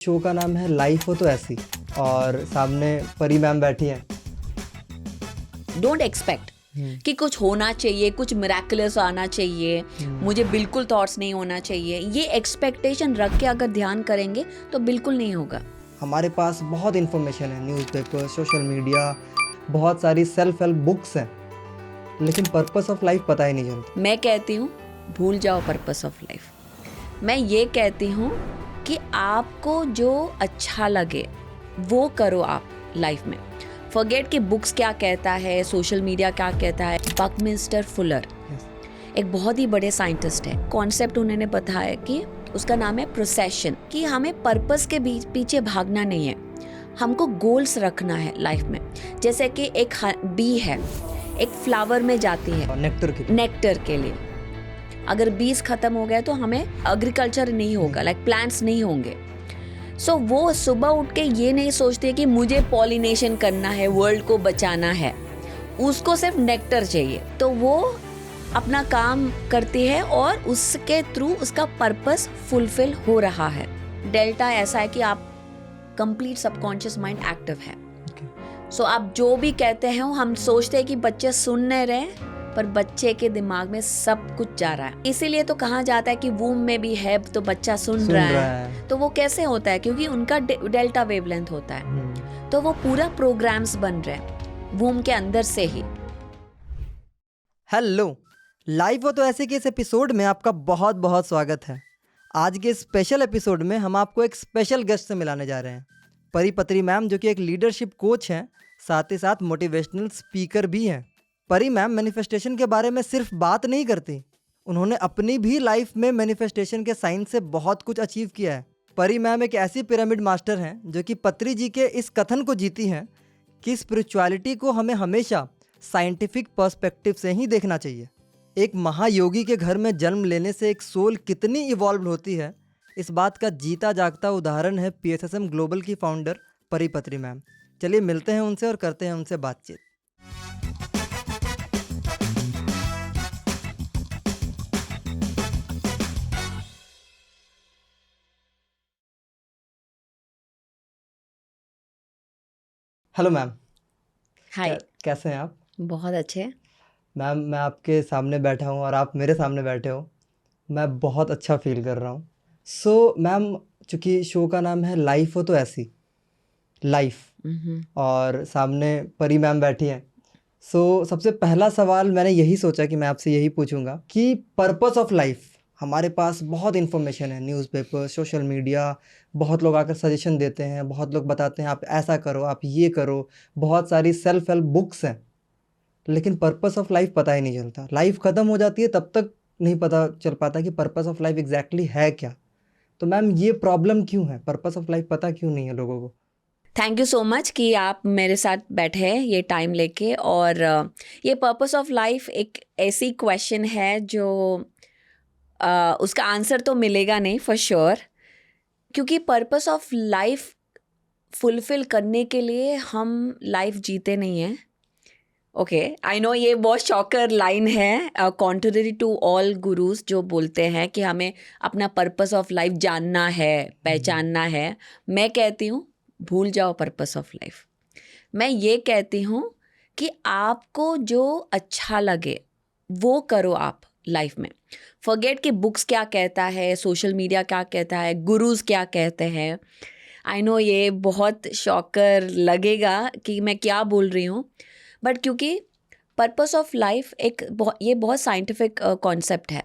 Show का नाम है लाइफ हो तो ऐसी और सामने परी मैम बैठी हैं। डोंट एक्सपेक्ट कि कुछ होना चाहिए, कुछ मिराकुलस आना चाहिए, मुझे बिल्कुल थॉट्स नहीं होना चाहिए। ये एक्सपेक्टेशन रख के अगर ध्यान करेंगे तो बिल्कुल नहीं होगा। हमारे पास बहुत इन्फॉर्मेशन है, न्यूज़पेपर, सोशल मीडिया, बहुत सारी सेल्फ हेल्प बुक्स हैं, लेकिन पर्पस ऑफ लाइफ पता ही नहीं चलता। मैं कहती हूँ भूल जाओ पर्पस ऑफ लाइफ। मैं ये कहती हूँ कि आपको जो अच्छा लगे वो करो आप लाइफ में। फॉरगेट कि बुक्स क्या कहता है, सोशल मीडिया क्या कहता है। बकमिंस्टर फुलर एक बहुत ही बड़े साइंटिस्ट है। कॉन्सेप्ट उन्होंने बताया कि उसका नाम है प्रोसेशन, कि हमें पर्पस के पीछे भागना नहीं है, हमको गोल्स रखना है लाइफ में। जैसे कि एक बी है, एक फ्लावर में जाती है नेक्टर के लिए। अगर बीज खत्म हो गया तो हमें एग्रीकल्चर नहीं होगा, लाइक प्लांट्स नहीं होंगे। सो वो सुबह उठ के ये नहीं सोचते कि मुझे पॉलिनेशन करना है, वर्ल्ड को बचाना है, उसको सिर्फ नेक्टर चाहिए। तो वो अपना काम करती है और उसके थ्रू उसका पर्पस फुलफिल हो रहा है। डेल्टा ऐसा है कि आप कंप्लीट सबकॉन्शियस माइंड एक्टिव है। सो आप जो भी कहते हैं हम सोचते हैं कि बच्चे सुन नहीं रहे, पर बच्चे के दिमाग में सब कुछ जा रहा है। इसीलिए तो कहा जाता है कि वूम में भी है तो बच्चा सुन रहा है। तो वो कैसे होता है? क्योंकि उनका डेल्टा वेवलेंथ होता है। तो वो पूरा प्रोग्राम्स बन रहे हैं वूम के अंदर से ही। हेलो, लाइफ हो तो ऐसे के इस एपिसोड में आपका बहुत बहुत स्वागत है। आज के स्पेशल एपिसोड में हम आपको एक स्पेशल गेस्ट से मिलाने जा रहे हैं, परी पत्री मैम, जो कि एक लीडरशिप कोच हैं, साथ ही साथ मोटिवेशनल स्पीकर भी हैं। परी मैम मैनिफेस्टेशन के बारे में सिर्फ बात नहीं करती, उन्होंने अपनी भी लाइफ में मैनिफेस्टेशन के साइंस से बहुत कुछ अचीव किया है। परी मैम एक ऐसी पिरामिड मास्टर हैं जो कि पत्री जी के इस कथन को जीती हैं कि स्पिरिचुअलिटी को हमें हमेशा साइंटिफिक पर्सपेक्टिव से ही देखना चाहिए। एक महायोगी के घर में जन्म लेने से एक सोल कितनी इवॉल्व होती है, इस बात का जीता जागता उदाहरण है PSSM ग्लोबल की फाउंडर परी पत्री मैम। चलिए मिलते हैं उनसे और करते हैं उनसे बातचीत। Hello ma'am. हाय। कैसे हैं आप? बहुत अच्छे। मैम, मैं आपके सामने बैठा हूँ और आप मेरे सामने बैठे हो, मैं बहुत अच्छा फील कर रहा हूँ। सो मैम, चूँकि शो का नाम है लाइफ हो तो ऐसी लाइफ और सामने परी मैम बैठी हैं, सो सबसे पहला सवाल मैंने यही सोचा कि मैं आपसे यही पूछूंगा कि पर्पस ऑफ लाइफ। हमारे पास बहुत इन्फॉर्मेशन है, न्यूज़पेपर, सोशल मीडिया, बहुत लोग आकर सजेशन देते हैं, बहुत लोग बताते हैं आप ऐसा करो, आप ये करो, बहुत सारी सेल्फ हेल्प बुक्स हैं, लेकिन पर्पस ऑफ लाइफ पता ही नहीं चलता। लाइफ ख़त्म हो जाती है तब तक नहीं पता चल पाता कि पर्पस ऑफ लाइफ एग्जैक्टली है क्या। तो मैम, ये प्रॉब्लम क्यों है? पर्पस ऑफ लाइफ पता क्यों नहीं है लोगों को? थैंक यू सो मच कि आप मेरे साथ बैठे हैं ये टाइम लेके। और ये पर्पस ऑफ लाइफ एक ऐसी क्वेश्चन है जो उसका आंसर तो मिलेगा नहीं फॉर श्योर, क्योंकि पर्पस ऑफ लाइफ फुलफिल करने के लिए हम लाइफ जीते नहीं हैं। ओके, आई नो ये बहुत शॉकर लाइन है, कॉन्ट्ररी टू ऑल गुरुज जो बोलते हैं कि हमें अपना पर्पस ऑफ लाइफ जानना है, पहचानना है। मैं कहती हूँ भूल जाओ पर्पस ऑफ लाइफ। मैं ये कहती हूँ कि आपको जो अच्छा लगे वो करो आप लाइफ में। फॉरगेट कि बुक्स क्या कहता है, सोशल मीडिया क्या कहता है, गुरुज क्या कहते हैं। आई नो ये बहुत शॉकर लगेगा कि मैं क्या बोल रही हूँ, बट क्योंकि पर्पस ऑफ लाइफ ये बहुत साइंटिफिक कॉन्सेप्ट है।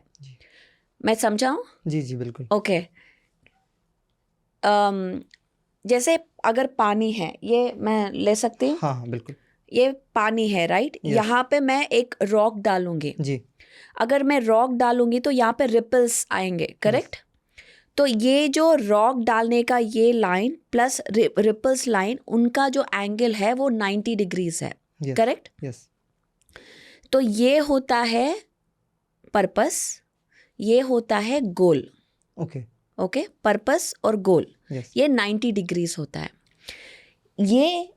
मैं समझाऊँ? जी जी बिल्कुल। ओके। जैसे अगर पानी है, ये मैं ले सकती हूँ। हाँ हाँ बिल्कुल। ये पानी है, राइट? Yes. यहाँ पे मैं एक रॉक डालूंगी जी। अगर मैं रॉक डालूंगी तो यहाँ पे रिपल्स आएंगे, करेक्ट? तो ये जो रॉक डालने का ये लाइन प्लस रिपल्स लाइन, उनका जो एंगल है वो 90 डिग्रीज है, करेक्ट? यस। तो ये होता है पर्पस, ये होता है गोल। ओके। ओके, पर्पस और गोल ये 90 डिग्रीज होता है। ये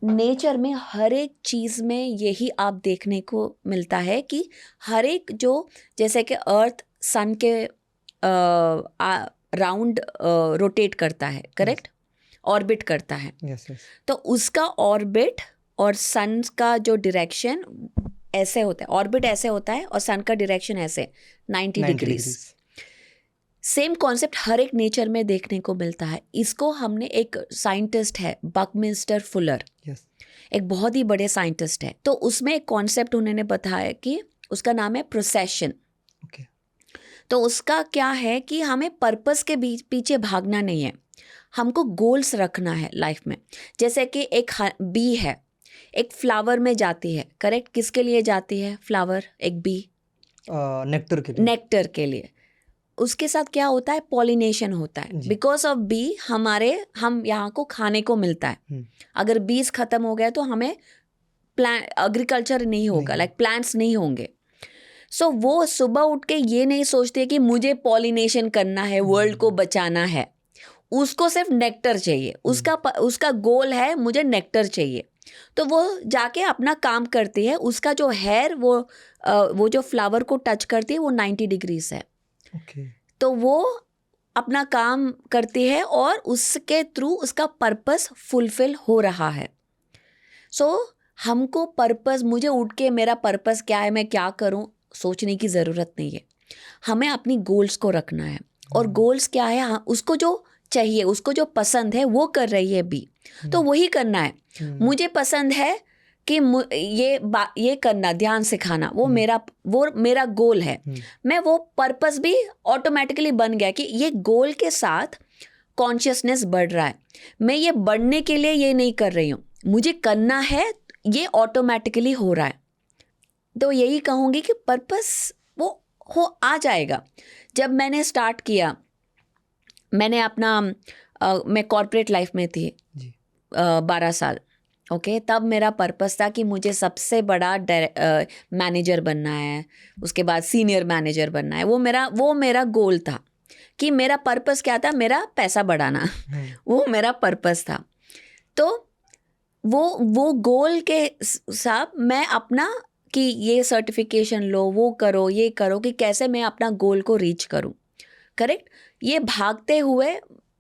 नेचर में हर एक चीज़ में यही आप देखने को मिलता है कि हर एक जो, जैसे कि अर्थ सन के राउंड रोटेट करता है, करेक्ट, ऑर्बिट करता है। यस यस तो उसका ऑर्बिट और सन का जो डायरेक्शन ऐसे होता है, ऑर्बिट ऐसे होता है और सन का डायरेक्शन ऐसे 90 डिग्रीज। सेम कॉन्सेप्ट हर एक नेचर में देखने को मिलता है। इसको हमने, एक साइंटिस्ट है बकमिंस्टर फुलर, यस एक बहुत ही बड़े साइंटिस्ट है, तो उसमें एक कॉन्सेप्ट उन्होंने बताया कि उसका नाम है प्रोसेशन। ओके तो उसका क्या है कि हमें पर्पस के पीछे भागना नहीं है, हमको गोल्स रखना है लाइफ में। जैसे कि एक बी है, एक फ्लावर में जाती है, करेक्ट, किसके लिए जाती है फ्लावर, एक बी नेक्टर के लिए। नेक्टर के लिए। उसके साथ क्या होता है, पॉलिनेशन होता है। जी। बिकॉज ऑफ बी हम यहाँ को खाने को मिलता है। अगर बीज खत्म हो गए तो हमें एग्रीकल्चर नहीं होगा, लाइक प्लांट्स नहीं होंगे। सो वो सुबह उठ के ये नहीं सोचते कि मुझे पॉलिनेशन करना है, वर्ल्ड को बचाना है, उसको सिर्फ नेक्टर चाहिए। उसका गोल है मुझे नेक्टर चाहिए। तो वो जाके अपना काम करती है। उसका जो हेयर वो जो फ्लावर को टच करती है वो 90 डिग्रीज है। ओके तो वो अपना काम करती है और उसके थ्रू उसका पर्पस फुलफिल हो रहा है। सो हमको पर्पस, मुझे उठ के मेरा पर्पस क्या है, मैं क्या करूं, सोचने की ज़रूरत नहीं है। हमें अपनी गोल्स को रखना है। और गोल्स क्या है, हाँ, उसको जो चाहिए, उसको जो पसंद है वो कर रही है बी, तो वही करना है। मुझे पसंद है कि ये करना, ध्यान सिखाना, वो मेरा गोल है। मैं वो पर्पस भी ऑटोमेटिकली बन गया कि ये गोल के साथ कॉन्शियसनेस बढ़ रहा है। मैं ये बढ़ने के लिए ये नहीं कर रही हूँ, मुझे करना है, ये ऑटोमेटिकली हो रहा है। तो यही कहूँगी कि पर्पस वो आ जाएगा। जब मैंने स्टार्ट किया, मैंने अपना मैं कॉर्पोरेट लाइफ में थी 12 साल, ओके, तब मेरा पर्पस था कि मुझे सबसे बड़ा मैनेजर बनना है, उसके बाद सीनियर मैनेजर बनना है। वो मेरा गोल था। कि मेरा पर्पस क्या था, मेरा पैसा बढ़ाना वो मेरा पर्पस था। तो वो गोल के साथ मैं अपना कि ये सर्टिफिकेशन लो, वो करो, ये करो, कि कैसे मैं अपना गोल को रीच करूं, करेक्ट। ये भागते हुए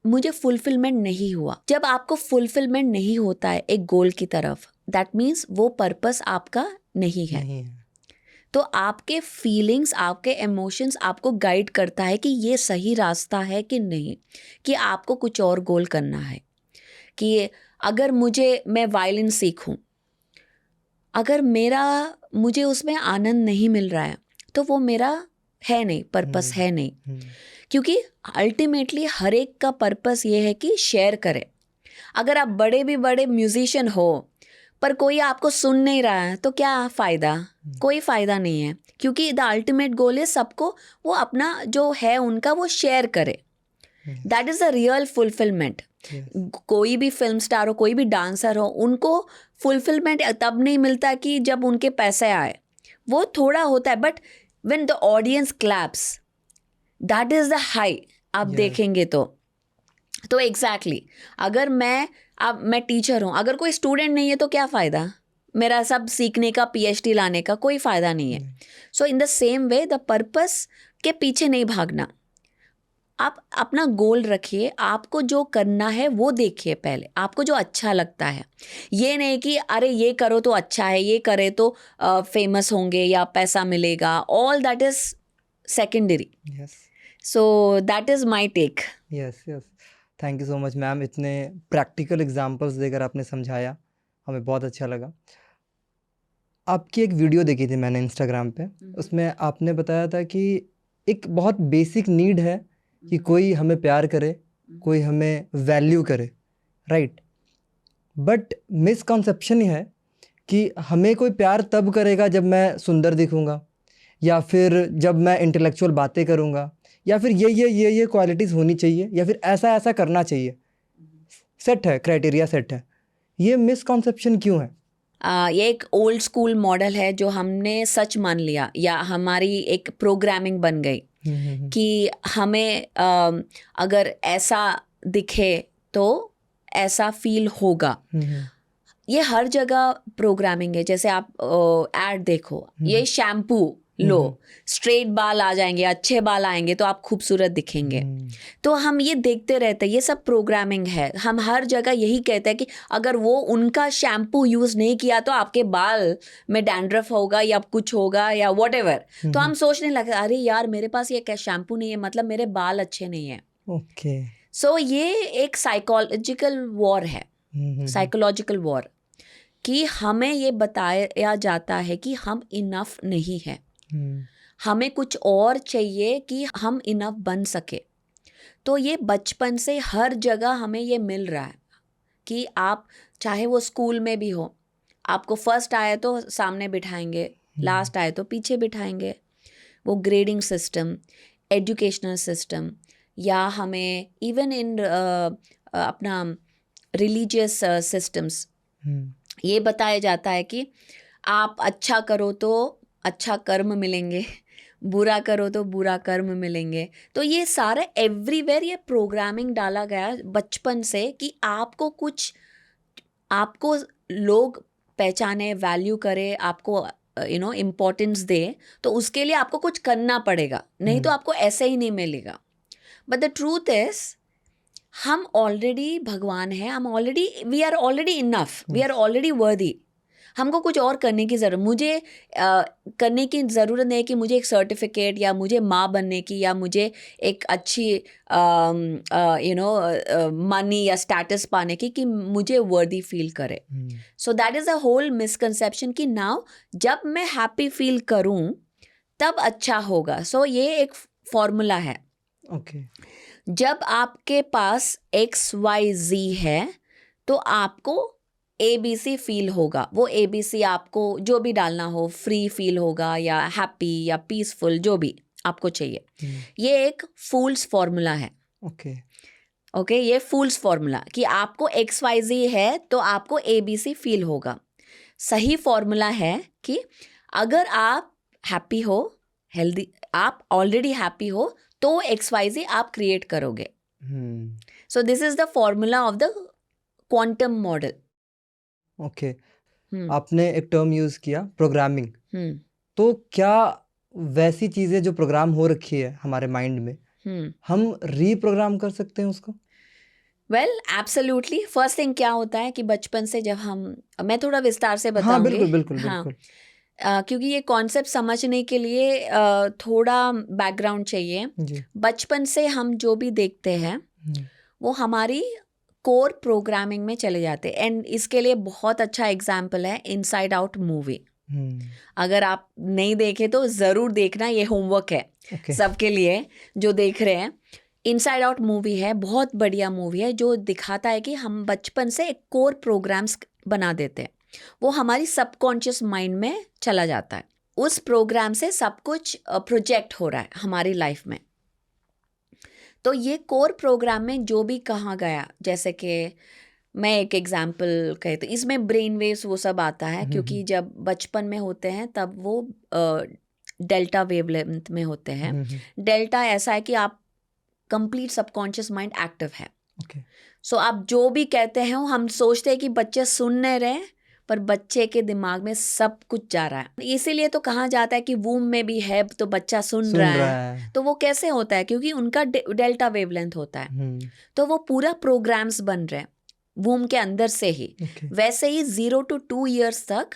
मुझे फुलफिलमेंट नहीं हुआ। जब आपको फुलफिलमेंट नहीं होता है एक गोल की तरफ, दैट मीन्स वो पर्पस आपका नहीं है। तो आपके फीलिंग्स, आपके इमोशंस आपको गाइड करता है कि ये सही रास्ता है कि नहीं, कि आपको कुछ और गोल करना है। कि अगर मैं वायलिन सीखूं, अगर मुझे उसमें आनंद नहीं मिल रहा है तो वो मेरा है नहीं, पर्पस है नहीं। क्योंकि अल्टीमेटली हर एक का पर्पस ये है कि शेयर करे। अगर आप बड़े म्यूजिशियन हो पर कोई आपको सुन नहीं रहा है तो क्या फ़ायदा, कोई फ़ायदा नहीं है। क्योंकि द अल्टीमेट गोल है सबको वो अपना जो है उनका वो शेयर करे। That is the real fulfilment. कोई भी फिल्म स्टार हो, कोई भी डांसर हो, उनको फुलफिलमेंट तब नहीं मिलता कि जब उनके पैसे आए, वो थोड़ा होता है, but when the audience claps, that is the high. आप देखेंगे तो एग्जैक्टली अगर मैं टीचर हूँ, अगर कोई स्टूडेंट नहीं है तो क्या फ़ायदा, मेरा सब सीखने का, PhD लाने का कोई फ़ायदा नहीं है। So in the same way the purpose के पीछे नहीं भागना, आप अपना गोल रखिए, आपको जो करना है वो देखिए पहले, आपको जो अच्छा लगता है। ये नहीं कि अरे ये करो तो अच्छा है, ये करे तो फेमस होंगे या पैसा मिलेगा, all that is secondary. So that is my take. Yes yes, thank you so much ma'am. इतने प्रैक्टिकल एग्जांपल्स देकर आपने समझाया, हमें बहुत अच्छा लगा। आपकी एक वीडियो देखी थी मैंने इंस्टाग्राम पे, उसमें आपने बताया था कि एक बहुत बेसिक नीड है कि कोई हमें प्यार करे, कोई हमें वैल्यू करे, राइट। बट मिसकॉन्सेप्शन ये है कि हमें कोई प्यार तब करेगा जब मैं सुंदर दिखूंगा, या फिर जब मैं इंटेलेक्चुअल बातें करूंगा, या फिर ये क्वालिटीज़ होनी चाहिए, या फिर ऐसा ऐसा करना चाहिए। सेट है, क्राइटेरिया सेट है। ये मिसकॉन्सेप्शन क्यों है? ये एक ओल्ड स्कूल मॉडल है जो हमने सच मान लिया, या हमारी एक प्रोग्रामिंग बन गई कि हमें अगर ऐसा दिखे तो ऐसा फील होगा। ये हर जगह प्रोग्रामिंग है। जैसे आप ऐड देखो, ये शैम्पू लो, स्ट्रेट बाल आ जाएंगे, अच्छे बाल आएंगे तो आप खूबसूरत दिखेंगे। तो हम ये देखते रहते हैं, ये सब प्रोग्रामिंग है। हम हर जगह यही कहते हैं कि अगर वो उनका शैम्पू यूज नहीं किया तो आपके बाल में डैंड्रफ होगा या कुछ होगा या व्हाटएवर। तो हम सोचने लगे अरे यार मेरे पास ये क्या शैम्पू नहीं है, मतलब मेरे बाल अच्छे नहीं है। ओके। सो ये एक साइकोलॉजिकल वॉर है, साइकोलॉजिकल वॉर, कि हमें ये बताया जाता है कि हम इनफ नहीं है, हमें कुछ और चाहिए कि हम इनफ बन सके। तो ये बचपन से हर जगह हमें ये मिल रहा है कि आप चाहे वो स्कूल में भी हो, आपको फर्स्ट आए तो सामने बिठाएंगे, लास्ट आए तो पीछे बिठाएंगे। वो ग्रेडिंग सिस्टम, एजुकेशनल सिस्टम, या हमें इवन इन अपना रिलीजियस सिस्टम्स ये बताया जाता है कि आप अच्छा करो तो अच्छा कर्म मिलेंगे, बुरा करो तो बुरा कर्म मिलेंगे। तो ये सारे एवरीवेयर ये प्रोग्रामिंग डाला गया बचपन से कि आपको कुछ, आपको लोग पहचाने, वैल्यू करे, आपको इम्पोर्टेंस दे, तो उसके लिए आपको कुछ करना पड़ेगा, नहीं तो आपको ऐसे ही नहीं मिलेगा। बट द ट्रूथ इज हम ऑलरेडी भगवान हैं, हम already, we are already enough, we are already worthy. हमको कुछ और करने की ज़रूरत, मुझे करने की ज़रूरत नहीं है कि मुझे एक सर्टिफिकेट या मुझे माँ बनने की या मुझे एक अच्छी मनी या स्टेटस पाने की, कि मुझे वर्दी फील करे। So that is a whole misconception कि नाउ जब मैं हैप्पी फील करूँ तब अच्छा होगा। सो ये एक फॉर्मूला है। ओके। जब आपके पास XYZ है तो आपको ABC फील होगा। वो ABC आपको जो भी डालना हो, फ्री फील होगा या हैप्पी या पीसफुल, जो भी आपको चाहिए। ये एक फूल्स फॉर्मूला है। ओके, ये फूल्स फॉर्मूला कि आपको XYZ है तो आपको ABC फील होगा। सही फॉर्मूला है कि अगर आप हैप्पी हो, हेल्दी, आप ऑलरेडी हैप्पी हो, तो XYZ आप क्रिएट करोगे। So this is the formula of the quantum model. Okay. आपने एक टर्म यूज किया प्रोग्रामिंग। तो क्या वैसी चीजें जो प्रोग्राम हो रखी है हमारे माइंड में, हम रीप्रोग्राम कर सकते हैं उसको? Well absolutely. फर्स्ट थिंग क्या होता है कि बचपन से जब मैं थोड़ा विस्तार से बताऊंगी। बिल्कुल बिल्कुल बिल्कुल। क्योंकि ये कॉन्सेप्ट समझने के लिए थोड़ा बैकग्राउंड चाहिए। बचपन से हम जो भी देखते हैं वो हमारी कोर प्रोग्रामिंग में चले जाते हैं। एंड इसके लिए बहुत अच्छा एग्जाम्पल है इनसाइड आउट मूवी। अगर आप नहीं देखे तो ज़रूर देखना, ये होमवर्क है सबके लिए जो देख रहे हैं। इनसाइड आउट मूवी है, बहुत बढ़िया मूवी है, जो दिखाता है कि हम बचपन से एक कोर प्रोग्राम्स बना देते हैं, वो हमारी सबकॉन्शियस माइंड में चला जाता है। उस प्रोग्राम से सब कुछ प्रोजेक्ट हो रहा है हमारी लाइफ में। तो ये कोर प्रोग्राम में जो भी कहा गया, जैसे कि मैं एक एग्जाम्पल कहे तो इसमें ब्रेन वेव्स वो सब आता है, क्योंकि जब बचपन में होते हैं तब वो डेल्टा वेवलेंथ में होते हैं। डेल्टा ऐसा है कि आप कंप्लीट सबकॉन्शियस माइंड एक्टिव है। सो आप जो भी कहते हैं हम सोचते हैं कि बच्चे सुन नहीं रहे, पर बच्चे के दिमाग में सब कुछ जा रहा है। इसीलिए तो कहा जाता है कि वूम में भी है तो बच्चा सुन रहा है। तो वो कैसे होता है? क्योंकि उनका डेल्टा वेवलेंथ होता है। तो वो पूरा प्रोग्राम्स बन रहे हैं वूम के अंदर से ही। वैसे ही 0 to 2 years तक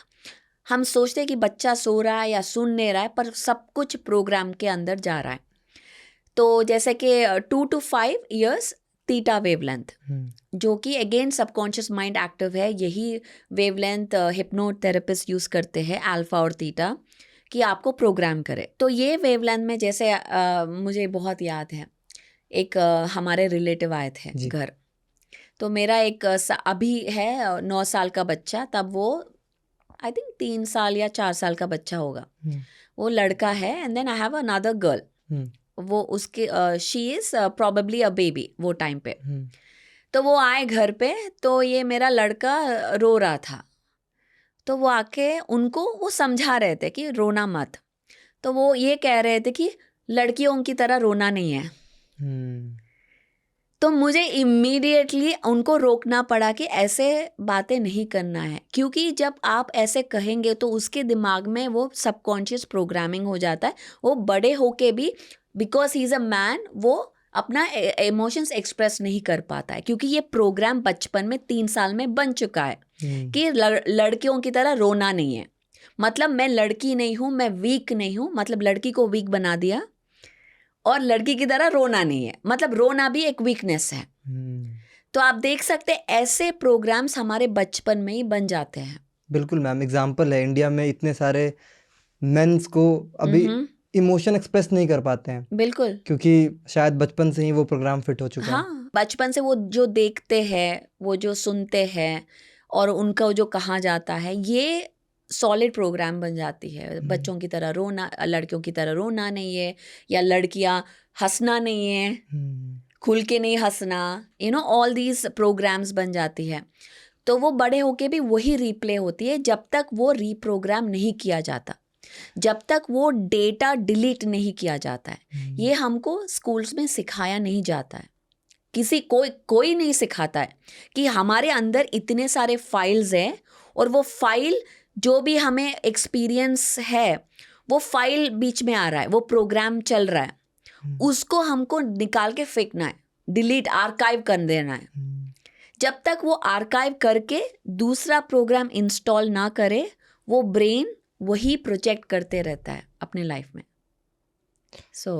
हम सोचते हैं कि बच्चा सो रहा है या सुन नहीं रहा है, पर सब कुछ प्रोग्राम के अंदर जा रहा है। तो जैसे कि 2 to 5 years थीटा वेवलेंथ, जो कि अगेन सबकॉन्शियस माइंड एक्टिव है। यही वेवलेंथ हिप्नोथेरेपिस्ट यूज करते हैं, अल्फा और थीटा, कि आपको प्रोग्राम करे। तो ये वेवलेंथ में जैसे मुझे बहुत याद है, एक हमारे रिलेटिव आए थे घर। तो मेरा एक अभी है 9 साल का बच्चा, तब वो आई थिंक 3 साल या 4 साल का बच्चा होगा। वो लड़का है। And then I have another girl, वो उसके she is probably a baby वो टाइम पे। तो वो आए घर पे, तो ये मेरा लड़का रो रहा था। तो वो आके उनको वो समझा रहे थे कि रोना मत। तो वो ये कह रहे थे कि लड़कियों की तरह रोना नहीं है। तो मुझे इमीडिएटली उनको रोकना पड़ा कि ऐसे बातें नहीं करना है, क्योंकि जब आप ऐसे कहेंगे तो उसके दिमाग में वो सबकॉन्शियस प्रोग्रामिंग हो जाता है. वो बड़े होके भी, because he is a man, वो अपना इमोशंस एक्सप्रेस नहीं कर पाता है, क्योंकि ये प्रोग्राम बचपन में 3 साल में बन चुका है कि लड़कियों की तरह रोना नहीं है. मतलब मैं लड़की नहीं हूँ, मैं वीक नहीं हूँ, मतलब लड़की को वीक बना दिया. और लड़की की तरह रोना नहीं है, मतलब रोना भी एक वीकनेस है. तो आप देख सकते हैं ऐसे प्रोग्राम्स हमारे बचपन में ही बन जाते हैं. बिल्कुल मैम, एग्जाम्पल है इंडिया में इतने सारे मेंस को अभी इमोशन एक्सप्रेस नहीं कर पाते हैं, बिल्कुल. क्योंकि शायद बचपन से ही वो प्रोग्राम फिट हो चुका है. हाँ, बचपन से वो जो देखते हैं, वो जो सुनते हैं और उनका जो कहा जाता है, ये सॉलिड प्रोग्राम बन जाती है. बच्चों की तरह रोना, लड़कियों की तरह रोना नहीं है, या लड़कियां हंसना नहीं है, खुल के नहीं हंसना, ऑल दीज प्रोग्राम्स बन जाती है. तो वो बड़े होके भी वही रिप्ले होती है जब तक वो रीप्रोग्राम नहीं किया जाता, जब तक वो डेटा डिलीट नहीं किया जाता है. ये हमको स्कूल्स में सिखाया नहीं जाता है. कोई नहीं सिखाता है कि हमारे अंदर इतने सारे फाइल्स हैं, और वो फाइल जो भी हमें एक्सपीरियंस है, वो फाइल बीच में आ रहा है, वो प्रोग्राम चल रहा है, उसको हमको निकाल के फेंकना है, डिलीट, आर्काइव कर देना है. जब तक वो आर्काइव करके दूसरा प्रोग्राम इंस्टॉल ना करे, वो ब्रेन वही प्रोजेक्ट करते रहता है अपने लाइफ में. सो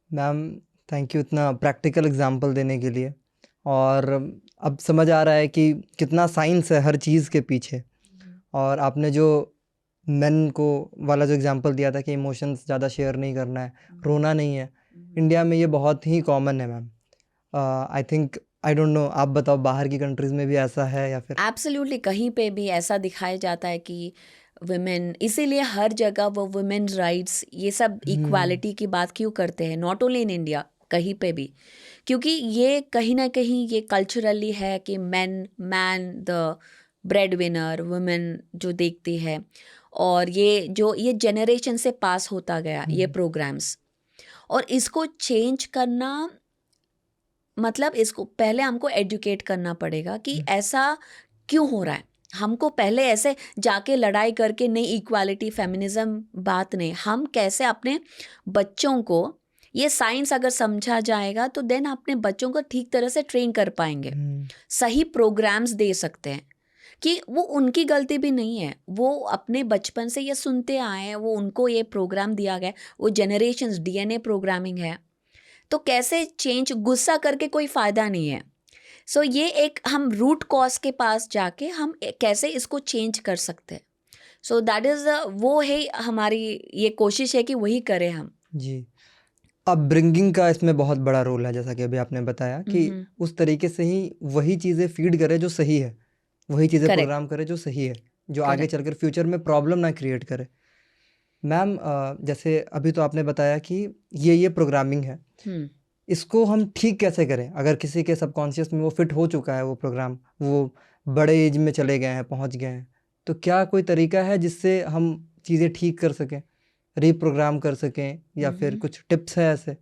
मैम थैंक यू इतना प्रैक्टिकल एग्जांपल देने के लिए. और अब समझ आ रहा है कि कितना साइंस है हर चीज़ के पीछे. और आपने जो मेन को वाला जो एग्जांपल दिया था कि इमोशंस ज़्यादा शेयर नहीं करना है, रोना नहीं है, इंडिया में ये बहुत ही कॉमन है ma'am. I think, I don't know, आप बताओ बाहर की कंट्रीज़ में भी ऐसा है या फिर? एब्सोल्युटली, कहीं पे भी ऐसा दिखाया जाता है कि वुमेन, इसीलिए हर जगह वो वुमेन राइट्स, ये सब इक्वालिटी की बात क्यों करते हैं, नॉट ओनली इन इंडिया, कहीं पे भी. क्योंकि ये कहीं ना कहीं ये कल्चरली है कि man the bread winner, women जो देखती है. और ये जनरेशन से पास होता गया ये प्रोग्राम्स. और इसको चेंज करना, मतलब इसको पहले हमको एजुकेट करना पड़ेगा कि ऐसा क्यों हो रहा है. हमको पहले ऐसे जाके लड़ाई करके नहीं, इक्वालिटी फेमिनिज्म बात नहीं, हम कैसे अपने बच्चों को, ये साइंस अगर समझा जाएगा तो देन अपने बच्चों को ठीक तरह से ट्रेन कर पाएंगे, सही प्रोग्राम्स दे सकते हैं. कि वो उनकी गलती भी नहीं है, वो अपने बचपन से ये सुनते आए हैं, वो उनको ये प्रोग्राम दिया गया, वो जनरेशन्स डीएनए प्रोग्रामिंग है. तो कैसे चेंज, गुस्सा करके कोई फ़ायदा नहीं है. सो ये एक हम रूट कॉज के पास जाके हम कैसे इसको चेंज कर सकते हैं. सो दैट इज़ वो है हमारी ये कोशिश है कि वही करें हम. जी. अपब्रिंगिंग का इसमें बहुत बड़ा रोल है, जैसा कि अभी आपने बताया कि उस तरीके से ही वही चीज़ें फीड करे जो सही है, वही चीज़ें Correct. प्रोग्राम करे जो सही है, जो आगे चलकर फ्यूचर में प्रॉब्लम ना क्रिएट करे. मैम जैसे अभी तो आपने बताया कि ये प्रोग्रामिंग है, इसको हम ठीक कैसे करें? अगर किसी के सबकॉन्शियस में वो फिट हो चुका है वो प्रोग्राम, वो बड़े एज में चले गए हैं, पहुंच गए हैं, तो क्या कोई तरीका है जिससे हम चीज़ें ठीक कर सकें, रीप्रोग्राम कर सकें, या फिर कुछ टिप्स है ऐसे?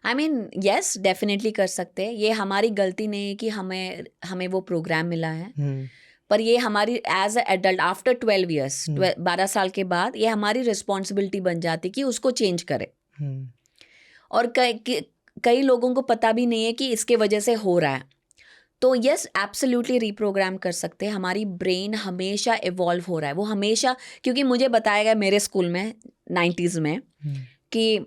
आई मीन यस, डेफिनेटली कर सकते हैं. ये हमारी गलती नहीं है कि हमें वो प्रोग्राम मिला है, पर ये हमारी as a adult after 12 years, 12 साल के बाद ये हमारी रिस्पॉन्सिबिलिटी बन जाती कि उसको चेंज करें. और कई लोगों को पता भी नहीं है कि इसके वजह से हो रहा है. तो यस, एब्सोल्युटली रीप्रोग्राम कर सकते हैं. हमारी ब्रेन हमेशा इवॉल्व हो रहा है, वो हमेशा, क्योंकि मुझे बताया गया मेरे स्कूल में 90s में कि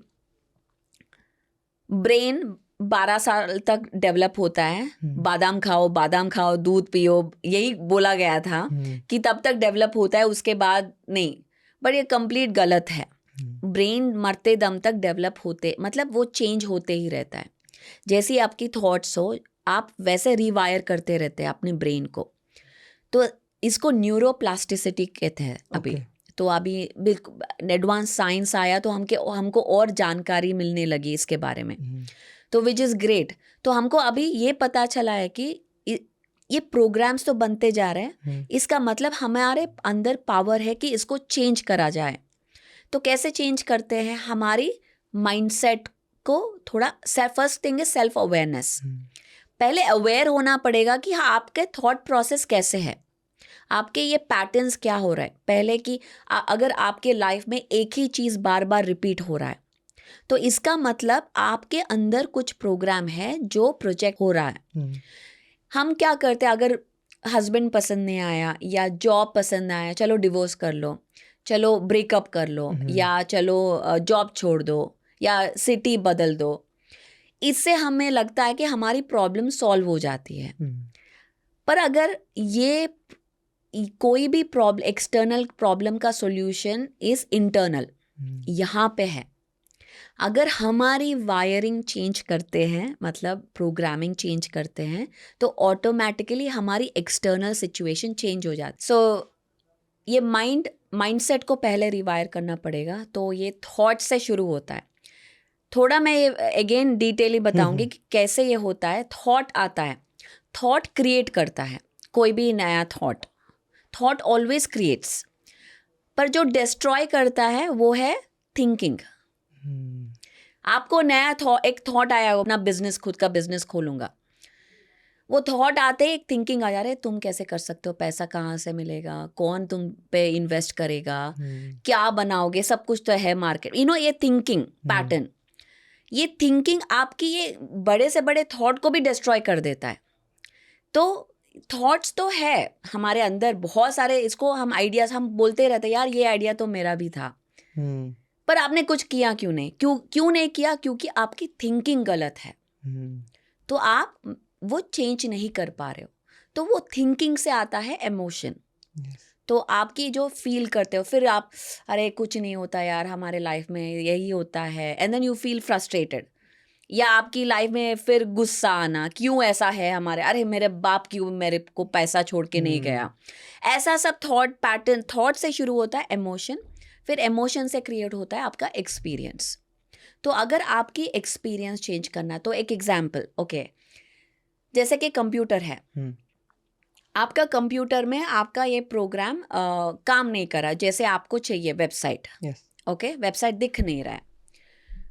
ब्रेन 12 साल तक डेवलप होता है. बादाम खाओ, दूध पियो, यही बोला गया था कि तब तक डेवलप होता है, उसके बाद नहीं. बट ये कंप्लीट गलत है. ब्रेन मरते दम तक डेवलप होते, मतलब वो चेंज होते ही रहता है. जैसी आपकी थॉट्स हो, आप वैसे रिवायर करते रहते हैं अपने ब्रेन को. तो इसको न्यूरोप्लास्टिसिटी कहते हैं अभी. तो अभी बिल्कुल एडवांस साइंस आया तो हमको और जानकारी मिलने लगी इसके बारे में, तो विच इज़ ग्रेट. तो हमको अभी ये पता चला है कि ये प्रोग्राम्स तो बनते जा रहे हैं, इसका मतलब हमारे अंदर पावर है कि इसको चेंज करा जाए. तो कैसे चेंज करते हैं? हमारी माइंडसेट को थोड़ा, first thing is self awareness. पहले अवेयर होना पड़ेगा कि हाँ आपके थॉट प्रोसेस कैसे है, आपके ये पैटर्न्स क्या हो रहा है। पहले कि अगर आपके लाइफ में एक ही चीज़ बार बार रिपीट हो रहा है तो इसका मतलब आपके अंदर कुछ प्रोग्राम है जो प्रोजेक्ट हो रहा है। हम क्या करते हैं, अगर हस्बैंड पसंद नहीं आया या जॉब पसंद नहीं आया, चलो डिवोर्स कर लो, चलो ब्रेकअप कर लो, या चलो जॉब छोड़ दो, या सिटी बदल दो। इससे हमें लगता है कि हमारी प्रॉब्लम सॉल्व हो जाती है। पर अगर ये कोई भी प्रॉब्लम, एक्सटर्नल प्रॉब्लम का सॉल्यूशन इज इंटरनल, यहाँ पे है। अगर हमारी वायरिंग चेंज करते हैं, मतलब प्रोग्रामिंग चेंज करते हैं, तो ऑटोमेटिकली हमारी एक्सटर्नल सिचुएशन चेंज हो जाती है। सो ये माइंडसेट को पहले रिवायर करना पड़ेगा। तो ये थॉट से शुरू होता है। थोड़ा मैं ये अगेन डिटेली बताऊंगी कि कैसे ये होता है। थॉट आता है, थॉट क्रिएट करता है कोई भी नया थॉट ऑलवेज क्रिएट्स, पर जो डिस्ट्रॉय करता है वो है थिंकिंग। आपको नया एक थॉट आया, अपना बिजनेस, खुद का बिजनेस खोलूंगा, वो थॉट आते ही एक थिंकिंग आ जा रही है, तुम कैसे कर सकते हो, पैसा कहाँ से मिलेगा, कौन तुम पे इन्वेस्ट करेगा, क्या बनाओगे, सब कुछ तो है मार्केट, ये थिंकिंग पैटर्न, ये थिंकिंग आपकी ये बड़े से बड़े थॉट को भी डिस्ट्रॉय कर देता है। तो थॉट्स तो है हमारे अंदर बहुत सारे, इसको हम आइडियाज हम बोलते रहते हैं, यार ये आइडिया तो मेरा भी था, पर आपने कुछ किया क्यों नहीं, क्यों नहीं किया, क्योंकि आपकी थिंकिंग गलत है। तो आप वो चेंज नहीं कर पा रहे हो। तो वो थिंकिंग से आता है इमोशन। तो आपकी जो फील करते हो, फिर आप अरे कुछ नहीं होता यार, हमारे लाइफ में यही होता है, and then you feel frustrated. या आपकी लाइफ में फिर गुस्सा आना, क्यों ऐसा है हमारे, अरे मेरे बाप क्यों मेरे को पैसा छोड़ के नहीं गया। ऐसा सब थॉट पैटर्न, थॉट से शुरू होता है इमोशन, फिर इमोशन से क्रिएट होता है आपका एक्सपीरियंस। तो अगर आपकी एक्सपीरियंस चेंज करना, तो एक एग्जाम्पल, ओके, जैसे कि कंप्यूटर है, आपका कंप्यूटर में आपका ये प्रोग्राम काम नहीं कर रहा जैसे आपको चाहिए, वेबसाइट, ओके, वेबसाइट दिख नहीं रहा है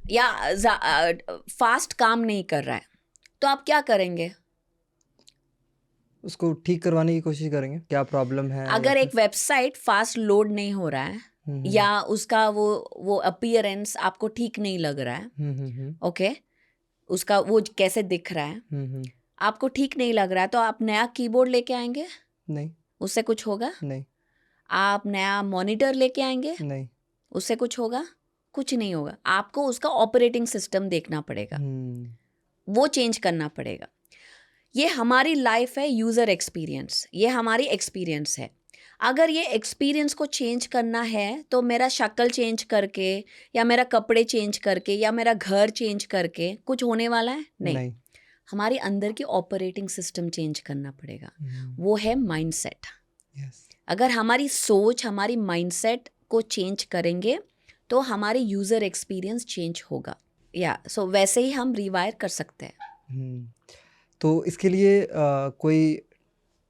या फास्ट काम नहीं कर रहा है, तो आप क्या करेंगे, उसको ठीक करवाने की कोशिश करेंगे, क्या प्रॉब्लम है। अगर एक वेबसाइट फास्ट लोड नहीं हो रहा है या उसका वो अपीयरेंस आपको ठीक नहीं लग रहा है, ओके, उसका वो कैसे दिख रहा है आपको ठीक नहीं लग रहा है, तो आप नया कीबोर्ड लेके आएंगे? नहीं। उससे कुछ होगा? नहीं। आप नया मॉनिटर लेके आएंगे? नहीं। उससे कुछ होगा? कुछ नहीं होगा। आपको उसका ऑपरेटिंग सिस्टम देखना पड़ेगा, वो चेंज करना पड़ेगा। ये हमारी लाइफ है, यूज़र एक्सपीरियंस, ये हमारी एक्सपीरियंस है। अगर ये एक्सपीरियंस को चेंज करना है तो मेरा शक्ल चेंज करके या मेरा कपड़े चेंज करके या मेरा घर चेंज करके कुछ होने वाला है? नहीं। हमारे अंदर की ऑपरेटिंग सिस्टम चेंज करना पड़ेगा, वो है माइंडसेट। अगर हमारी सोच, हमारी माइंडसेट को चेंज करेंगे तो हमारी यूज़र एक्सपीरियंस चेंज होगा। सो वैसे ही हम रिवायर कर सकते हैं। तो इसके लिए कोई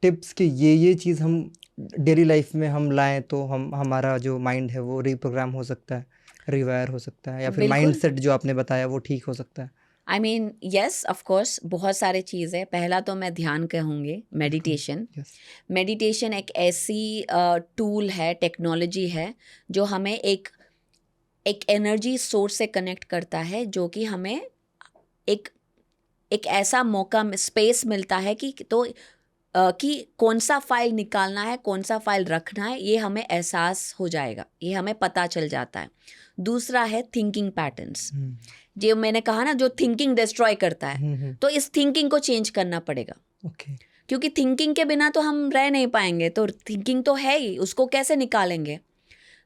टिप्स कि ये चीज़ हम डेली लाइफ में हम लाएं तो हमारा जो माइंड है वो रीप्रोग्राम हो सकता है, रिवायर हो सकता है, या फिर माइंडसेट जो आपने बताया वो ठीक हो सकता है? I mean yes, of course, बहुत सारे चीज़ है। पहला तो मैं ध्यान कहूँगी, मेडिटेशन। मेडिटेशन एक ऐसी टूल है, टेक्नोलॉजी है जो हमें एक एनर्जी सोर्स से कनेक्ट करता है, जो कि हमें एक ऐसा मौका, स्पेस मिलता है कि कि कौन सा फाइल निकालना है, कौन सा फाइल रखना है, ये हमें एहसास हो जाएगा, ये हमें पता चल जाता है। दूसरा है थिंकिंग पैटर्न्स, जो मैंने कहा ना, जो थिंकिंग डिस्ट्रॉय करता है, तो इस थिंकिंग को चेंज करना पड़ेगा। क्योंकि थिंकिंग के बिना तो हम रह नहीं पाएंगे, तो थिंकिंग तो है ही, उसको कैसे निकालेंगे?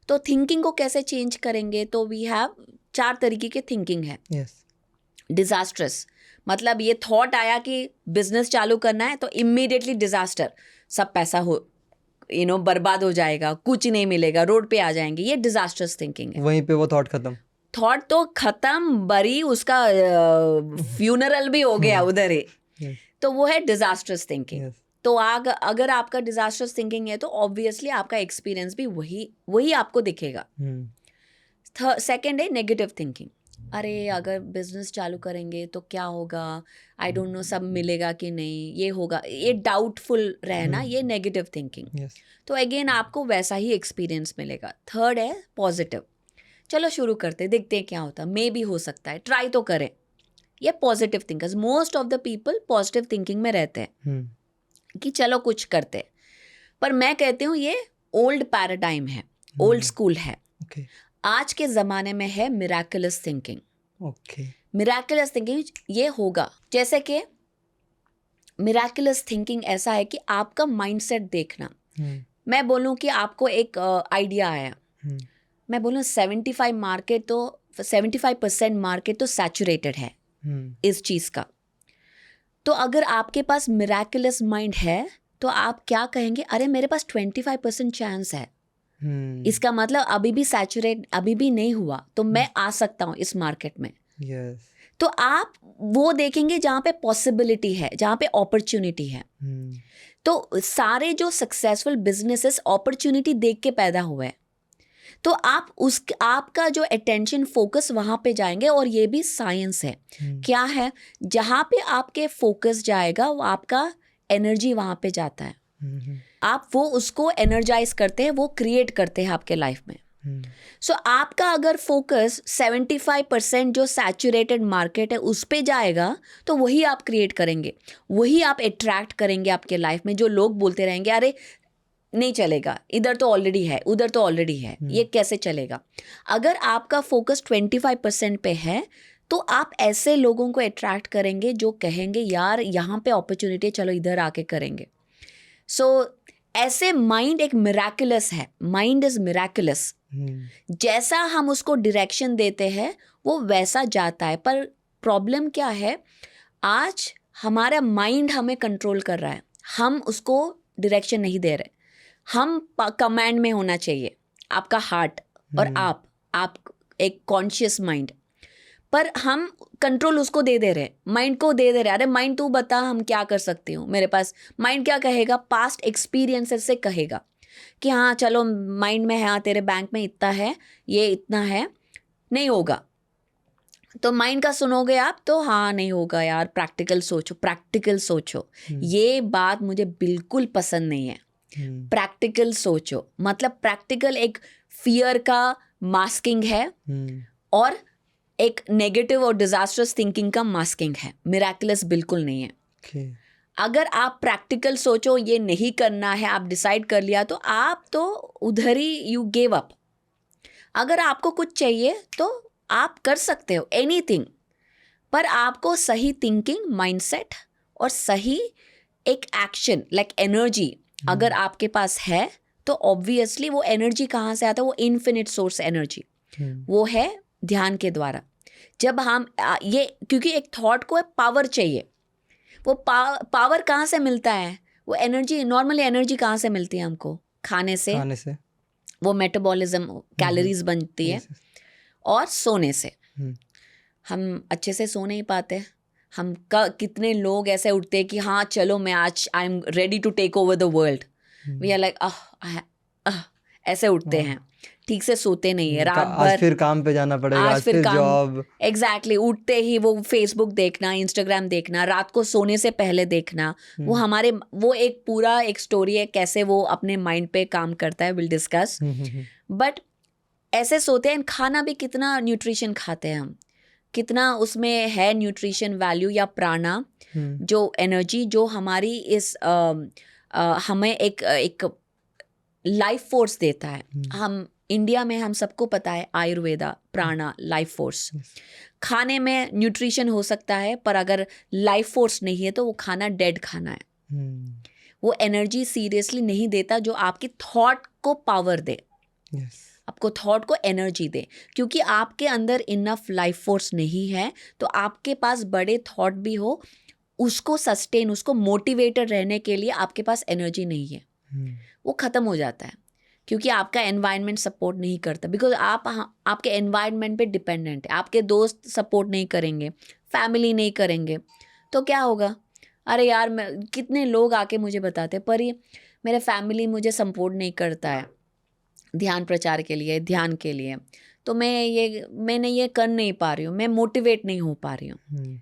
तो थिंकिंग को कैसे चेंज करेंगे? तो वी हैव 4 तरीके के थिंकिंग है। डिजास्ट्रस, मतलब ये थॉट आया कि बिजनेस चालू करना है तो इमीडिएटली डिजास्टर, सब पैसा बर्बाद हो जाएगा, कुछ नहीं मिलेगा, रोड पे आ जाएंगे, ये डिजास्टर्स थिंकिंग है। वहीं पे वो थॉट खत्म, थॉट तो खत्म, बरी, उसका फ्यूनरल भी हो गया उधर ही। तो वो है डिजास्टर्स थिंकिंग। तो अगर आपका डिजास्टर्स थिंकिंग है तो ऑब्वियसली आपका एक्सपीरियंस भी वही आपको दिखेगा। सेकंड है नेगेटिव थिंकिंग। अरे अगर बिजनेस चालू करेंगे तो क्या होगा, आई डोंट नो सब मिलेगा कि नहीं, ये होगा, ये डाउटफुल रहना, ये नेगेटिव थिंकिंग। यस। तो अगेन आपको वैसा ही एक्सपीरियंस मिलेगा। थर्ड है पॉजिटिव। चलो शुरू करते, देखते हैं क्या होता है, मे भी हो सकता है, ट्राई तो करें। ये positive thinkers, most of the people positive thinking में रहते हैं कि चलो कुछ करते। पर मैं कहती हूँ ये ओल्ड पैराडाइम है, ओल्ड स्कूल है। ओके। आज के ज़माने में है miraculous thinking. Okay. Miraculous thinking ये होगा, जैसे कि मिराकुलस थिंकिंग ऐसा है कि आपका माइंडसेट देखना। मैं बोलूँ कि आपको एक आइडिया आया, मैं बोलूँ 75% मार्केट तो सैचुरेटेड है इस चीज़ का। तो अगर आपके पास मिराकुलस माइंड है तो आप क्या कहेंगे, अरे मेरे पास 25% चांस है, इसका मतलब अभी भी सैचुरेट अभी भी नहीं हुआ, तो मैं आ सकता हूँ इस मार्केट में। यस। तो आप वो देखेंगे जहाँ पे पॉसिबिलिटी है, जहाँ पे अपॉर्चुनिटी है। तो सारे जो सक्सेसफुल बिजनेसेस अपॉर्चुनिटी देख के पैदा हुए हैं। तो आपका जो अटेंशन फोकस वहाँ पे जाएंगे, और ये भी साइंस है। क्या है, जहाँ पे आपके फोकस जाएगा वो आपका एनर्जी वहाँ पे जाता है, आप वो उसको एनर्जाइज करते हैं, वो क्रिएट करते हैं आपके लाइफ में। सो आपका अगर फोकस 75% जो सैचुरेटेड मार्केट है उस पे जाएगा तो वही आप क्रिएट करेंगे, वही आप अट्रैक्ट करेंगे आपके लाइफ में। जो लोग बोलते रहेंगे अरे नहीं चलेगा, इधर तो ऑलरेडी है, उधर तो ऑलरेडी है, ये कैसे चलेगा। अगर आपका फोकस 25% पे है तो आप ऐसे लोगों को अट्रैक्ट करेंगे जो कहेंगे यार यहाँ पे अपॉर्चुनिटी, चलो इधर आके करेंगे। सो ऐसे माइंड एक मिराकुलस है, माइंड इज मिराकुलस। जैसा हम उसको डायरेक्शन देते हैं वो वैसा जाता है। पर प्रॉब्लम क्या है, आज हमारा माइंड हमें कंट्रोल कर रहा है, हम उसको डायरेक्शन नहीं दे रहे। हम कमांड में होना चाहिए, आपका हार्ट और आप एक कॉन्शियस माइंड, पर हम कंट्रोल उसको दे रहे हैं, माइंड को दे रहे हैं। अरे माइंड तू बता हम क्या कर सकती हूँ मेरे पास। माइंड क्या कहेगा, पास्ट एक्सपीरियंसेस से कहेगा कि हाँ चलो माइंड में है, हाँ तेरे बैंक में इतना है, ये इतना है, नहीं होगा। तो माइंड का सुनोगे आप तो हाँ नहीं होगा यार, प्रैक्टिकल सोचो, प्रैक्टिकल सोचो। ये बात मुझे बिल्कुल पसंद नहीं है। प्रैक्टिकल सोचो मतलब प्रैक्टिकल एक फियर का मास्किंग है और एक नेगेटिव और डिजास्टर्स थिंकिंग का मास्किंग है, मिराकुलस बिल्कुल नहीं है। अगर आप प्रैक्टिकल सोचो, ये नहीं करना है, आप डिसाइड कर लिया तो आप तो उधर ही यू गिव अप। अगर आपको कुछ चाहिए तो आप कर सकते हो एनीथिंग, पर आपको सही थिंकिंग, माइंडसेट और सही एक एक्शन लाइक एनर्जी अगर आपके पास है तो ऑब्वियसली वो एनर्जी कहाँ से आता है, वो इन्फिनिट सोर्स एनर्जी, वो है ध्यान के द्वारा। जब हम ये, क्योंकि एक थॉट को पावर चाहिए, वो पावर कहाँ से मिलता है, वो एनर्जी, नॉर्मली एनर्जी कहाँ से मिलती है हमको, खाने से वो मेटाबॉलिज्म, कैलोरीज बनती है, और सोने से। हम अच्छे से सो नहीं पाते। हम कितने लोग ऐसे उठते हैं कि हाँ चलो मैं आज I am ready to take over the world, we are like ऐसे उठते हैं, ठीक से सोते नहीं है रात भर, आज फिर काम पे जाना पड़ेगा, आज फिर जॉब। एग्जैक्टली, उठते ही वो फेसबुक देखना, इंस्टाग्राम देखना, रात को सोने से पहले देखना, वो हमारे, वो एक पूरा एक स्टोरी है कैसे वो अपने माइंड पे काम करता है, विल डिस्कस। बट ऐसे सोते हैं। खाना भी कितना न्यूट्रिशन खाते हैं हम, कितना उसमें है न्यूट्रिशन वैल्यू या प्राणा, जो एनर्जी जो हमारी इस हमें एक लाइफ फोर्स देता है। हम इंडिया में हम सबको पता है आयुर्वेदा, प्राणा, लाइफ फोर्स। खाने में न्यूट्रिशन हो सकता है, पर अगर लाइफ फोर्स नहीं है तो वो खाना डेड खाना है। वो एनर्जी सीरियसली नहीं देता जो आपकी थॉट को पावर दे, आपको थॉट को एनर्जी दे। क्योंकि आपके अंदर इनफ लाइफ फोर्स नहीं है, तो आपके पास बड़े थॉट भी हो, उसको सस्टेन, उसको मोटिवेटेड रहने के लिए आपके पास एनर्जी नहीं है, वो ख़त्म हो जाता है। क्योंकि आपका एनवायरनमेंट सपोर्ट नहीं करता, बिकॉज आप आपके एनवायरनमेंट पे डिपेंडेंट है। आपके दोस्त सपोर्ट नहीं करेंगे, फैमिली नहीं करेंगे, तो क्या होगा, अरे यार मैं, कितने लोग आके मुझे बताते पर ये मेरे फैमिली मुझे सपोर्ट नहीं करता है ध्यान प्रचार के लिए, ध्यान के लिए, तो मैंने ये कर नहीं पा रही हूँ, मैं मोटिवेट नहीं हो पा रही हूँ,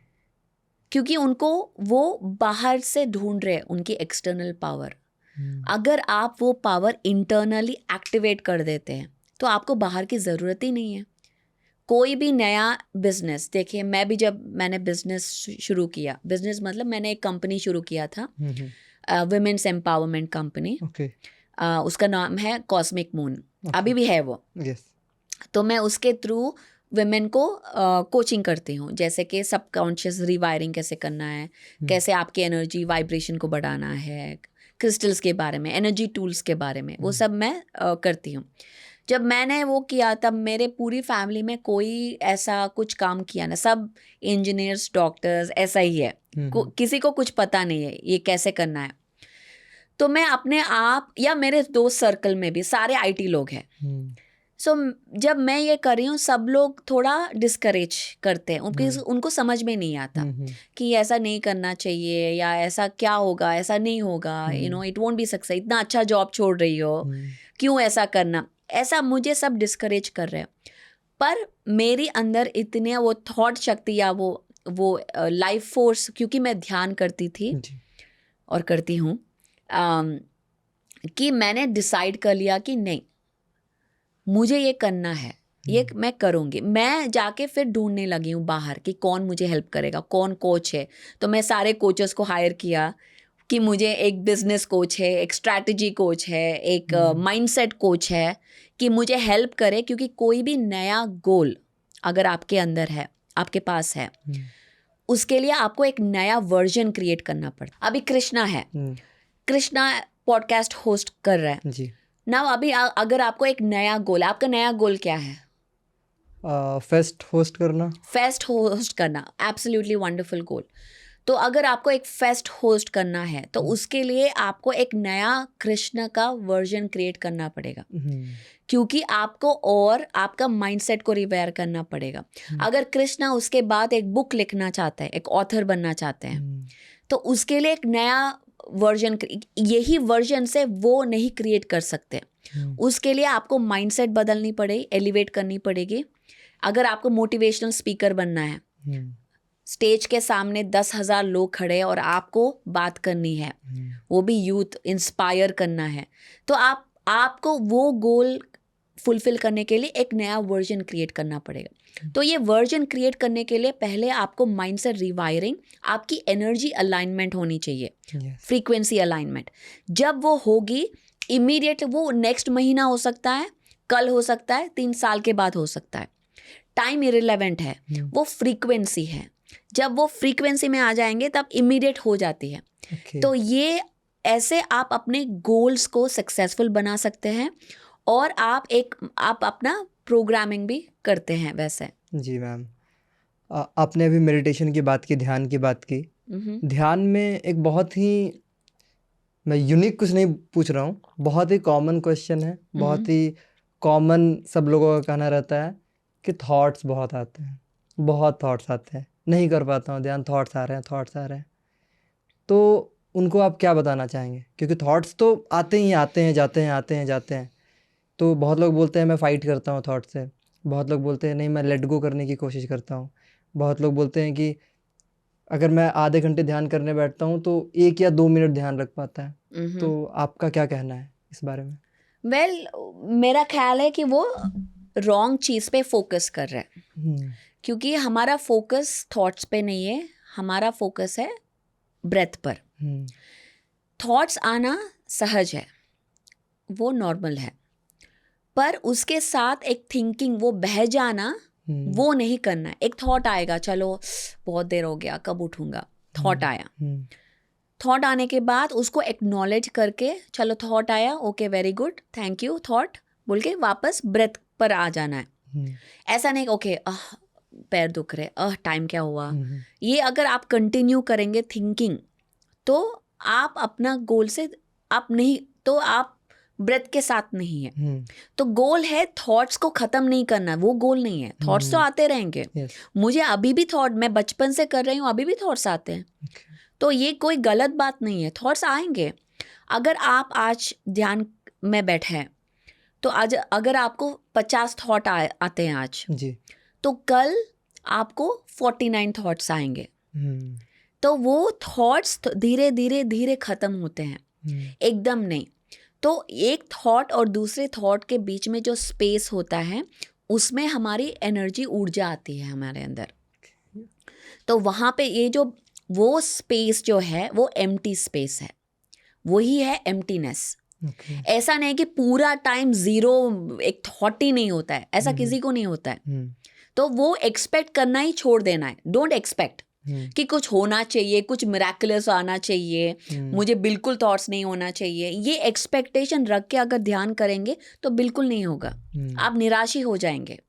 क्योंकि उनको वो बाहर से ढूंढ रहे हैं उनकी एक्सटर्नल पावर। अगर आप वो पावर इंटरनली एक्टिवेट कर देते हैं तो आपको बाहर की ज़रूरत ही नहीं है। कोई भी नया बिजनेस देखिए, मैं भी जब मैंने बिजनेस शुरू किया, बिजनेस मतलब मैंने एक कंपनी शुरू किया था, वुमेन्स एम्पावरमेंट कंपनी, उसका नाम है कॉस्मिक मून, अभी भी है वो। तो मैं उसके थ्रू वुमेन को कोचिंग करती हूँ, जैसे कि सबकॉन्शियस रिवायरिंग कैसे करना है, कैसे आपकी एनर्जी वाइब्रेशन को बढ़ाना है, क्रिस्टल्स के बारे में, एनर्जी टूल्स के बारे में, वो सब मैं करती हूँ। जब मैंने वो किया तब मेरे पूरी फैमिली में कोई ऐसा कुछ काम किया ना, सब इंजीनियर्स, डॉक्टर्स, ऐसा ही है, किसी को कुछ पता नहीं है ये कैसे करना है। तो मैं अपने आप या मेरे दोस्त सर्कल में भी सारे आईटी लोग हैं। सो जब मैं ये कर रही हूँ, सब लोग थोड़ा डिस्करेज करते हैं, उनको समझ में नहीं आता कि ऐसा नहीं करना चाहिए, या ऐसा क्या होगा, ऐसा नहीं होगा, इट वोंट बी सक्सेस, इतना अच्छा जॉब छोड़ रही हो, क्यों ऐसा करना, ऐसा मुझे सब डिस्करेज कर रहे हैं। पर मेरी अंदर इतने वो थॉट शक्ति या वो लाइफ फोर्स, क्योंकि मैं ध्यान करती थी और करती हूँ, कि मैंने डिसाइड कर लिया कि नहीं, मुझे ये करना है, ये मैं करूँगी। मैं जाके फिर ढूंढने लगी हूँ बाहर कि कौन मुझे हेल्प करेगा, कौन कोच है। तो मैं सारे कोचेस को हायर किया कि मुझे एक बिजनेस कोच है, एक स्ट्रैटेजी कोच है, एक माइंडसेट कोच है, कि मुझे हेल्प करे, क्योंकि कोई भी नया गोल अगर आपके अंदर है, आपके पास है, उसके लिए आपको एक नया वर्जन क्रिएट करना पड़ता। अभी कृष्णा है, कृष्णा पॉडकास्ट होस्ट कर रहा है जी। ना अभी अगर आपको एक नया गोल, आपका नया गोल क्या है? फेस्ट होस्ट करना। फेस्ट होस्ट करना, एब्सोल्युटली वंडरफुल गोल। तो अगर आपको एक फेस्ट होस्ट करना है तो उसके लिए आपको एक नया कृष्ण का वर्जन क्रिएट करना पड़ेगा, क्योंकि आपको और आपका माइंडसेट को रिवायर करना पड़ेगा। अगर कृष्णा उसके बाद एक बुक लिखना चाहता है, एक ऑथर बनना चाहते हैं, तो उसके लिए एक नया वर्जन, यही वर्जन से वो नहीं क्रिएट कर सकते। उसके लिए आपको माइंडसेट बदलनी पड़ेगी, एलिवेट करनी पड़ेगी। अगर आपको मोटिवेशनल स्पीकर बनना है, स्टेज के सामने 10,000 लोग खड़े और आपको बात करनी है, वो भी यूथ इंस्पायर करना है, तो आपको वो गोल फुलफिल करने के लिए एक नया वर्जन क्रिएट करना पड़ेगा। तो ये वर्जन क्रिएट करने के लिए पहले आपको माइंडसेट रिवायरिंग, आपकी एनर्जी अलाइनमेंट होनी चाहिए, फ्रीक्वेंसी अलाइनमेंट। जब वो होगी, इमीडिएट, वो नेक्स्ट महीना हो सकता है, कल हो सकता है, 3 साल के बाद हो सकता है, टाइम इररिलेवेंट है, वो फ्रीक्वेंसी है। जब वो फ्रीक्वेंसी में आ जाएंगे तब इमीडिएट हो जाती है। तो ये ऐसे आप अपने गोल्स को सक्सेसफुल बना सकते हैं, और आप अपना प्रोग्रामिंग भी करते हैं वैसे। जी मैम, आपने अभी मेडिटेशन की बात की, ध्यान की बात की। ध्यान में एक बहुत ही, मैं यूनिक कुछ नहीं पूछ रहा हूँ, बहुत ही कॉमन क्वेश्चन है, बहुत ही कॉमन सब लोगों का कहना रहता है कि थॉट्स बहुत आते हैं, बहुत थॉट्स आते हैं, नहीं कर पाता हूँ ध्यान, थॉट्स आ रहे हैं, थॉट्स आ रहे हैं। तो उनको आप क्या बताना चाहेंगे? क्योंकि थॉट्स तो आते ही आते हैं, जाते हैं, आते हैं, जाते हैं। तो बहुत लोग बोलते हैं मैं फ़ाइट करता हूँ थॉट से, बहुत लोग बोलते हैं नहीं मैं लेट गो करने की कोशिश करता हूँ, बहुत लोग बोलते हैं कि अगर मैं आधे घंटे ध्यान करने बैठता हूँ तो 1 या 2 मिनट ध्यान रख पाता है। तो आपका क्या कहना है इस बारे में? मेरा ख्याल है कि वो रॉन्ग चीज़ पे फोकस कर रहे हैं, क्योंकि हमारा फोकस थॉट्स पे नहीं है, हमारा फोकस है ब्रेथ पर। थॉट्स आना सहज है, वो नॉर्मल है, पर उसके साथ एक थिंकिंग, वो बह जाना, वो नहीं करना है। एक थॉट आएगा, चलो बहुत देर हो गया, कब उठूंगा, थॉट आया, थॉट आने के बाद उसको एक्नॉलेज करके, चलो थॉट आया, okay very good, thank you thought बोल के वापस ब्रेथ पर आ जाना है। ऐसा नहीं ओके पैर दुख रहे, टाइम क्या हुआ। ये अगर आप कंटिन्यू करेंगे थिंकिंग, तो आप अपना गोल से आप नहीं, तो आप ब्रेथ के साथ नहीं है। तो गोल है थॉट्स को खत्म नहीं करना, वो गोल नहीं है। थॉट्स तो आते रहेंगे, मुझे अभी भी थॉट, मैं बचपन से कर रही हूँ, अभी भी थॉट्स आते हैं। तो ये कोई गलत बात नहीं है, थॉट्स आएंगे। अगर आप आज ध्यान में बैठे हैं तो आज अगर आपको 50 थॉट आते हैं आज, जी। तो कल आपको 49 थॉट्स आएंगे। हम्म, तो वो थॉट्स धीरे धीरे धीरे खत्म होते हैं, एकदम नहीं। तो एक थॉट और दूसरे थॉट के बीच में जो स्पेस होता है, उसमें हमारी एनर्जी, ऊर्जा आती है हमारे अंदर। तो वहाँ पे ये जो वो स्पेस जो है वो एम्प्टी स्पेस है, वही है एम्प्टीनेस। ओके। ऐसा नहीं कि पूरा टाइम जीरो, एक थॉट ही नहीं होता है, ऐसा किसी को नहीं होता है। तो वो एक्सपेक्ट करना ही छोड़ देना है। डोंट एक्सपेक्ट कि कुछ होना चाहिए, कुछ मिराकुलस आना चाहिए, मुझे बिल्कुल थॉट्स नहीं होना चाहिए। ये एक्सपेक्टेशन रख के अगर ध्यान करेंगे तो बिल्कुल नहीं होगा, आप निराश ही हो जाएंगे।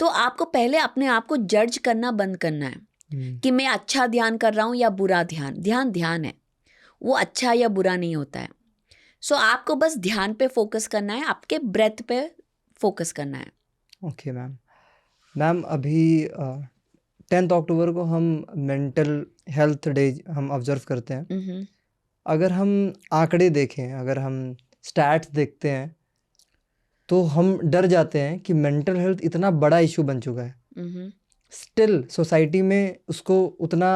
तो आपको पहले अपने आप को जज करना बंद करना है कि मैं अच्छा ध्यान कर रहा हूँ या बुरा ध्यान। ध्यान ध्यान है, वो अच्छा या बुरा नहीं होता है। सो आपको बस ध्यान पे फोकस करना है, आपके ब्रेथ पे फोकस करना है। Okay ma'am. मैम अभी 10 अक्टूबर को हम मेंटल हेल्थ डे हम ऑब्जर्व करते हैं। हम्म, अगर हम आंकड़े देखें, अगर हम स्टैट्स देखते हैं, तो हम डर जाते हैं कि मेंटल हेल्थ इतना बड़ा इशू बन चुका है। हम्म, स्टिल सोसाइटी में उसको उतना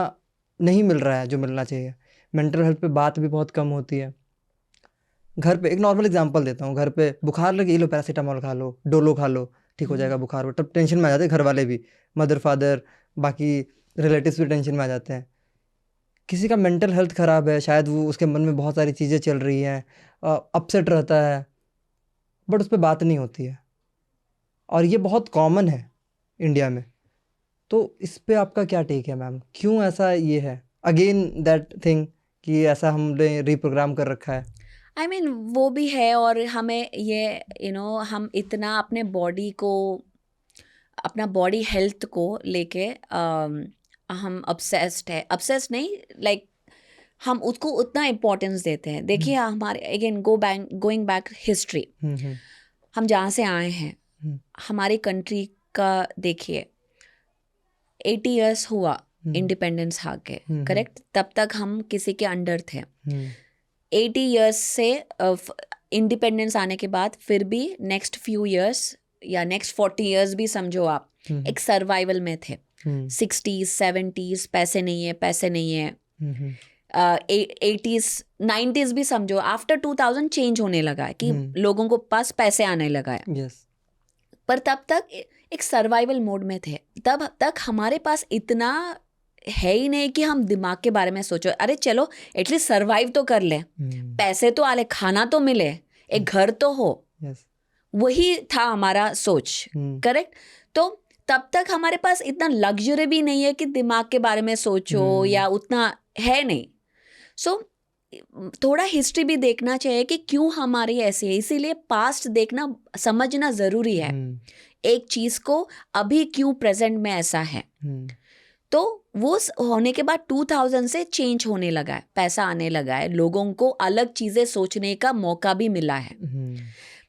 नहीं मिल रहा है जो मिलना चाहिए। मेंटल हेल्थ पे बात भी बहुत कम होती है। घर पे एक नॉर्मल एग्जांपल देता हूँ, घर पे बुखार लगे, ये लो पैरासीटामोल खा लो, डोलो खा लो, ठीक हो जाएगा बुखार। तब टेंशन में आ जाते हैं घर वाले भी, मदर फादर बाकी रिलेटिव्स भी टेंशन में आ जाते हैं। किसी का मेंटल हेल्थ ख़राब है, शायद वो उसके मन में बहुत सारी चीज़ें चल रही हैं, अपसेट रहता है, बट उस पर बात नहीं होती है, और ये बहुत कॉमन है इंडिया में। तो इस पे आपका क्या टेक है मैम? क्यों ऐसा ये है? अगेन दैट थिंग कि ऐसा हमने रिप्रोग्राम कर रखा है। I mean, वो भी है। और हमें ये हम इतना अपने बॉडी को, अपना बॉडी हेल्थ को लेके हम ऑब्सेस्ड है। ऑब्सेस्ड नहीं, लाइक हम उसको उतना इम्पोर्टेंस देते हैं। देखिए हमारे अगेन गोइंग बैक हिस्ट्री, हम जहाँ से आए हैं, हमारी कंट्री का देखिए 80 इयर्स हुआ इंडिपेंडेंस आके, करेक्ट? तब तक हम किसी के अंडर थे। 80 इयर्स से इंडिपेंडेंस आने के बाद फिर भी नेक्स्ट फ्यू इयर्स या नेक्स्ट 40 इयर्स भी समझो आप एक सर्वाइवल में थे। 60s 70s पैसे नहीं है, पैसे नहीं है। 80s 90s भी समझो, आफ्टर 2000 चेंज होने लगा है कि लोगों को पास पैसे आने लगा है। यस। पर तब तक एक सर्वाइवल मोड में थे। तब तक हमारे पास इतना है ही नहीं कि हम दिमाग के बारे में सोचो। अरे चलो एटलीस्ट सर्वाइव तो कर ले, पैसे तो आले, खाना तो मिले, एक घर तो हो। यस। वही था हमारा सोच, करेक्ट? तो तब तक हमारे पास इतना लग्जरी भी नहीं है कि दिमाग के बारे में सोचो, या उतना है नहीं। सो थोड़ा हिस्ट्री भी देखना चाहिए कि क्यों हमारी ऐसी है। इसीलिए पास्ट देखना, समझना ज़रूरी है एक चीज़ को, अभी क्यों प्रेजेंट में ऐसा है। तो वो होने के बाद 2000 से चेंज होने लगा है, पैसा आने लगा है, लोगों को अलग चीज़ें सोचने का मौका भी मिला है।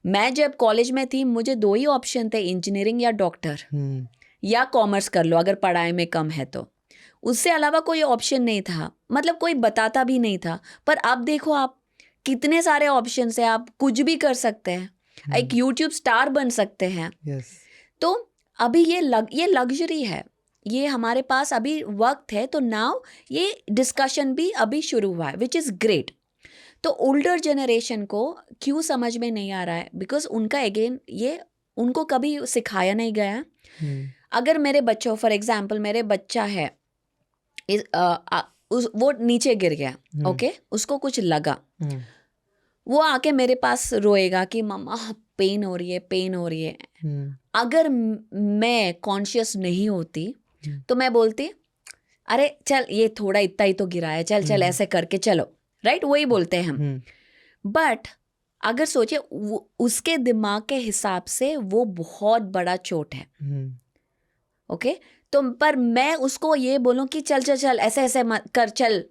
मैं जब कॉलेज में थी, मुझे 2 ही ऑप्शन थे, इंजीनियरिंग या डॉक्टर, या कॉमर्स कर लो अगर पढ़ाई में कम है तो। उससे अलावा कोई ऑप्शन नहीं था, मतलब कोई बताता भी नहीं था। पर अब देखो आप, कितने सारे ऑप्शन है, आप कुछ भी कर सकते हैं, एक यूट्यूब स्टार बन सकते हैं। तो अभी ये लग्जरी है, ये हमारे पास अभी वक्त है। तो नाउ ये डिस्कशन भी अभी शुरू हुआ है, विच इज़ ग्रेट। तो ओल्डर जनरेशन को क्यों समझ में नहीं आ रहा है? बिकॉज उनका अगेन ये उनको कभी सिखाया नहीं गया। अगर मेरे बच्चों, फॉर एग्जाम्पल मेरे बच्चा है, वो नीचे गिर गया, ओके, उसको कुछ लगा, वो आके मेरे पास रोएगा कि मम्मा पेन हो रही है, पेन हो रही है। अगर मैं कॉन्शियस नहीं होती तो मैं बोलती, अरे चल ये थोड़ा इतना ही तो गिरा है, चल चल ऐसे करके चलो, राइट? वही बोलते हैं हम। बट अगर सोचे उसके दिमाग के हिसाब से वो बहुत बड़ा चोट है, ओके? तो पर मैं उसको ये बोलूं कि चल चल चल ऐसे ऐसे मत कर, चल,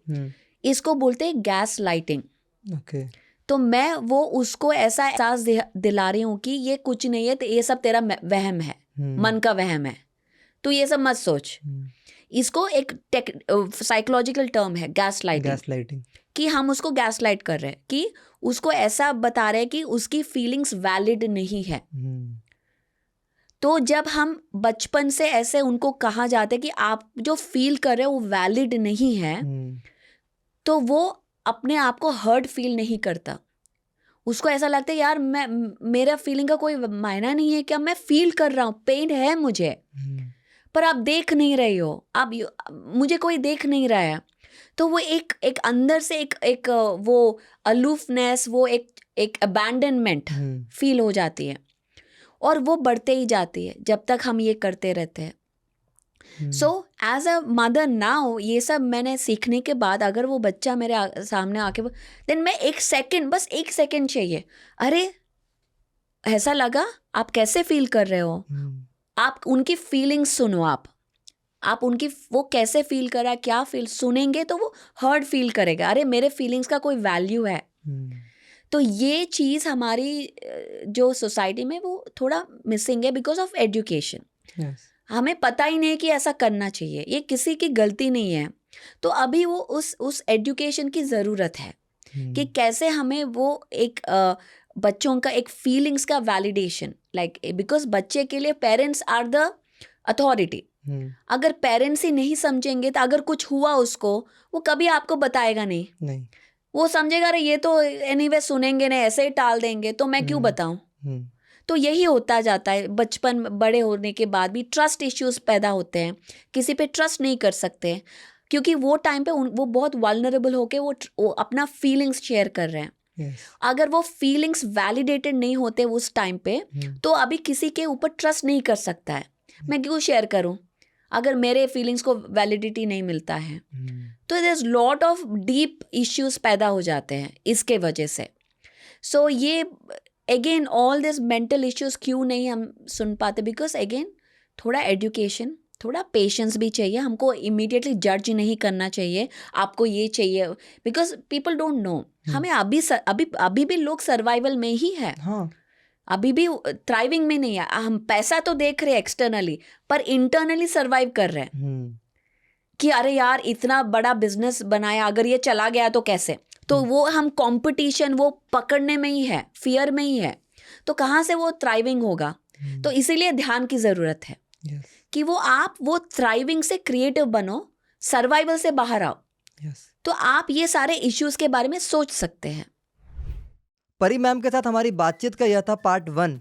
इसको बोलते हैं गैस लाइटिंग। ओके। तो मैं वो उसको ऐसा एहसास दिला रही हूँ कि ये कुछ नहीं है, तो ये सब तेरा वहम है, मन का वहम है, तू ये सब मत सोच। इसको एक साइकोलॉजिकल टर्म है गैस लाइटिंग, कि हम उसको गैस लाइट कर रहे हैं, कि उसको ऐसा बता रहे हैं कि उसकी फीलिंग्स वैलिड नहीं है। तो जब हम बचपन से ऐसे उनको कहा जाता है कि आप जो फील कर रहे हो वो वैलिड नहीं है, तो वो अपने आप को हर्ट फील नहीं करता। उसको ऐसा लगता है यार मेरा फीलिंग का कोई मायना नहीं है, क्या मैं फील कर रहा हूँ, पेन है मुझे, पर आप देख नहीं रही हो, आप मुझे कोई देख नहीं रहा है। तो वो एक अंदर से एक वो अलूफनेस, वो एक अबैंडनमेंट फील हो जाती है, और वो बढ़ते ही जाती है जब तक हम ये करते रहते हैं। So as a mother now ये सब मैंने सीखने के बाद अगर वो बच्चा मेरे सामने आके, देन मैं बस एक सेकेंड चाहिए, अरे ऐसा लगा, आप कैसे फील कर रहे हो, आप उनकी फीलिंग्स सुनो, आप उनकी वो कैसे फील कर रहा है, क्या फील सुनेंगे तो वो हर्ट फील करेगा, अरे मेरे फीलिंग्स का कोई वैल्यू है। तो ये चीज़ हमारी जो सोसाइटी में वो थोड़ा मिसिंग है बिकॉज ऑफ एजुकेशन। हमें पता ही नहीं कि ऐसा करना चाहिए, ये किसी की गलती नहीं है। तो अभी वो उस एजुकेशन की ज़रूरत है कि कैसे हमें वो एक बच्चों का एक फीलिंग्स का वैलिडेशन, लाइक बिकॉज बच्चे के लिए पेरेंट्स आर द अथॉरिटी। अगर पेरेंट्स ही नहीं समझेंगे तो अगर कुछ हुआ उसको, वो कभी आपको बताएगा नहीं। वो समझेगा अरे ये तो एनीवे सुनेंगे नहीं, ऐसे ही टाल देंगे, तो मैं क्यों बताऊं। तो यही होता जाता है, बचपन बड़े होने के बाद भी ट्रस्ट इश्यूज पैदा होते हैं, किसी पे ट्रस्ट नहीं कर सकते क्योंकि वो टाइम पे वो बहुत वल्नरेबल होके वो अपना फीलिंग्स शेयर कर रहे हैं। अगर वो फीलिंग्स वैलिडेटेड नहीं होते उस टाइम पे, तो अभी किसी के ऊपर ट्रस्ट नहीं कर सकता है। मैं क्यों शेयर करूं अगर मेरे फीलिंग्स को वैलिडिटी नहीं मिलता है। तो there is lot of deep issues पैदा हो जाते हैं इसके वजह से। सो ये again all this mental issues क्यों नहीं हम सुन पाते, बिकॉज अगेन थोड़ा एजुकेशन, थोड़ा पेशेंस भी चाहिए। हमको इमीडिएटली जज नहीं करना चाहिए, आपको ये चाहिए, बिकॉज पीपल डोंट नो। हमें अभी भी लोग सर्वाइवल में ही है। अभी भी थ्राइविंग में नहीं है। हम पैसा तो देख रहे हैं एक्सटर्नली, पर इंटरनली सर्वाइव कर रहे हैं कि अरे यार इतना बड़ा बिजनेस बनाया, अगर ये चला गया तो कैसे। तो वो हम कंपटीशन वो पकड़ने में ही है, फियर में ही है, तो कहाँ से वो थ्राइविंग होगा। तो इसीलिए ध्यान की ज़रूरत है कि वो थ्राइविंग से क्रिएटिव बनो, सर्वाइवल से बाहर आओ। तो आप ये सारे इश्यूज के बारे में सोच सकते हैं। परी मैम के साथ हमारी बातचीत का यह था पार्ट 1।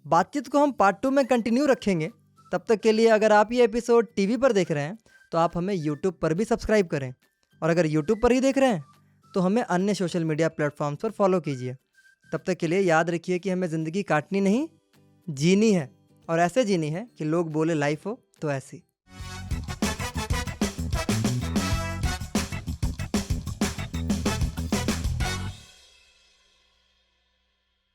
बातचीत को हम पार्ट 2 में कंटिन्यू रखेंगे। तब तक के लिए अगर आप ये एपिसोड टीवी पर देख रहे हैं तो आप हमें यूट्यूब पर भी सब्सक्राइब करें, और अगर यूट्यूब पर ही देख रहे हैं तो हमें अन्य सोशल मीडिया प्लेटफॉर्म्स पर फॉलो कीजिए। तब तक के लिए याद रखिए कि हमें ज़िंदगी काटनी नहीं, जीनी है, और ऐसे जीनी है कि लोग बोले लाइफ हो तो ऐसी।